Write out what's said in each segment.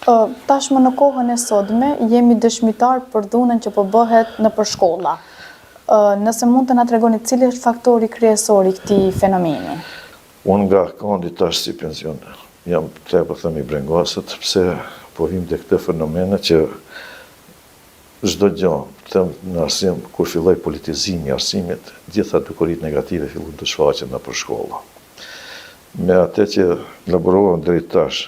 Tashmë në kohën e sotme jemi dëshmitar për dhunën që po bëhet në përshkolla. Nëse mund të na tregoni cili është faktori kryesor i këtij fenomeni? Unë nga kondi tash si pension jam tepër thënë i brengosët, pse po vim te këtë fenomene që çdo gjë, them në arsim kur filloi politizimi i arsimit, gjitha dukurit negative filluan të shfaqen në përshkolla. Me atë që elaboruan deri tash,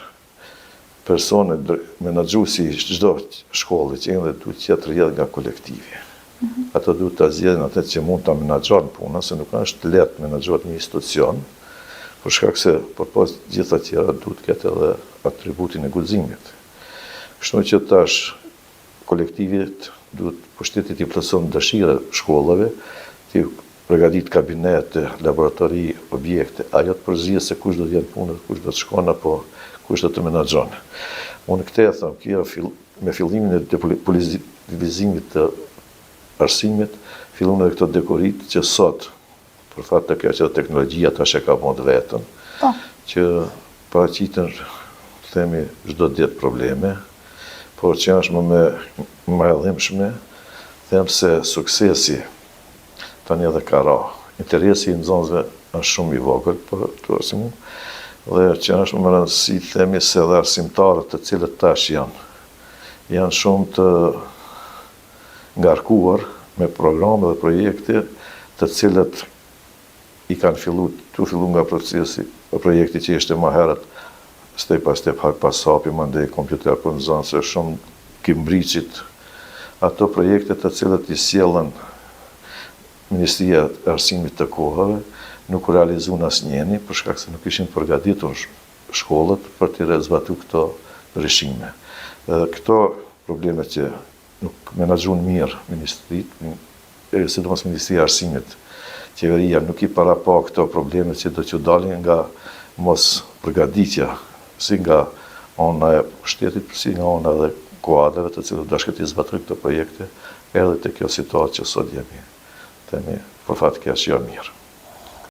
persone menaxhuesi i çdo shkolle që ende duhet të rrjedh nga kolektivi. Ato duhet ta zgjedhin atë që mund ta menaxhojnë punën, se nuk është lehtë menaxhohet një institucion, për shkak se përpas gjitha tjera duhet të ketë edhe atributin e guximit. Kështu që tash kolektivit duhet pushtetit i plotëson dëshira shkollave, të përgatit kabinete, laboratori, objekte, ajo të përzihet se kush do të jetë punët, kush do të shkon apo kush do të menaxhon. Unë këtë e them, kjo me fillimin e depolitizimit të arsimit, fillon edhe këto dekorit që sot, për fat të keq që teknologjia tash e ka bën vetën, që paraqiten, themi, çdo ditë probleme, por që është më e dhimbshme, them se suksesi tani edhe ka ra. Interesi i nxënësve është shumë i vogël për të arsimuar, dhe që është më rëndësi, themi se edhe arsimtarët të cilët tash janë shumë të ngarkuar me programe dhe projekte të cilët i kanë fillu nga procesi, projekti që ishte më herët, step by step, hap pas hapi, mandej kompjuter për nxënësve, shumë Cambridge-it, ato projekte të cilët i sjellën Ministria e Arsimit të kohëve, nuk u realizuan asnjëni, për shkak se nuk ishin përgatitur shkollët për të zbatuar këto ndryshime. Këto probleme që nuk menaxhon mirë ministritë, sidomos Ministria e Arsimit, qeveria nuk i parapa këto probleme që do të dalin nga mos përgatitja, si nga ana e shtetit, si nga ana edhe kuadreve të cilët dashkët i zbatojnë këto projekte, edhe te kjo situatë që sot jemi, themi, për fat keq jo mirë.